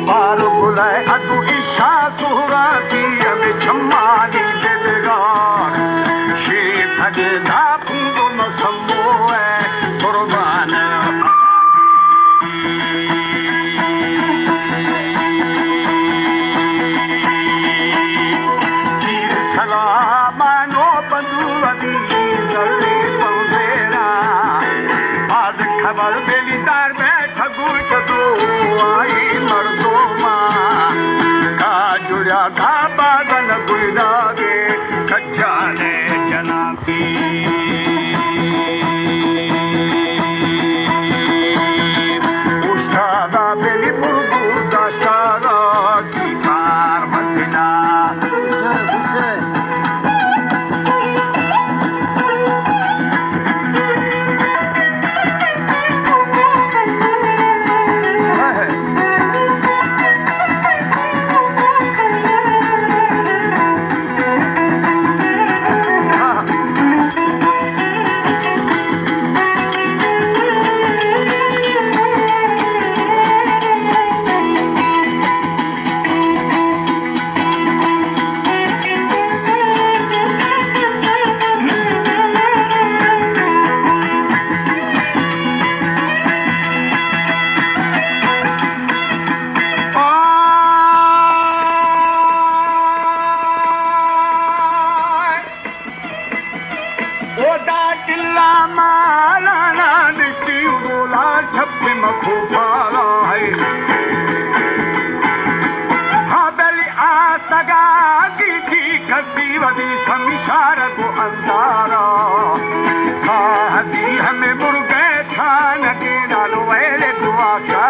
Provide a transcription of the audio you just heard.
पार बुलाए अदु ईशा सुहराती अबे छम्मानी देवगार शेर थगे धापू तो न सम्मो है कुर्बान सलामानो बंधु अदी जल्दी पहुंचेरा आज खबर बेलीदार में ठगू ठगू आई मर्दो मां का जुड़ा था बागन गुड़ा गे कच्चा ने जना की उस्तादा बेली मुर्गू दास्तारा की कार मदीना समिशार को अंधारा हमें मुर्गे खान के डालो वेले दुआ का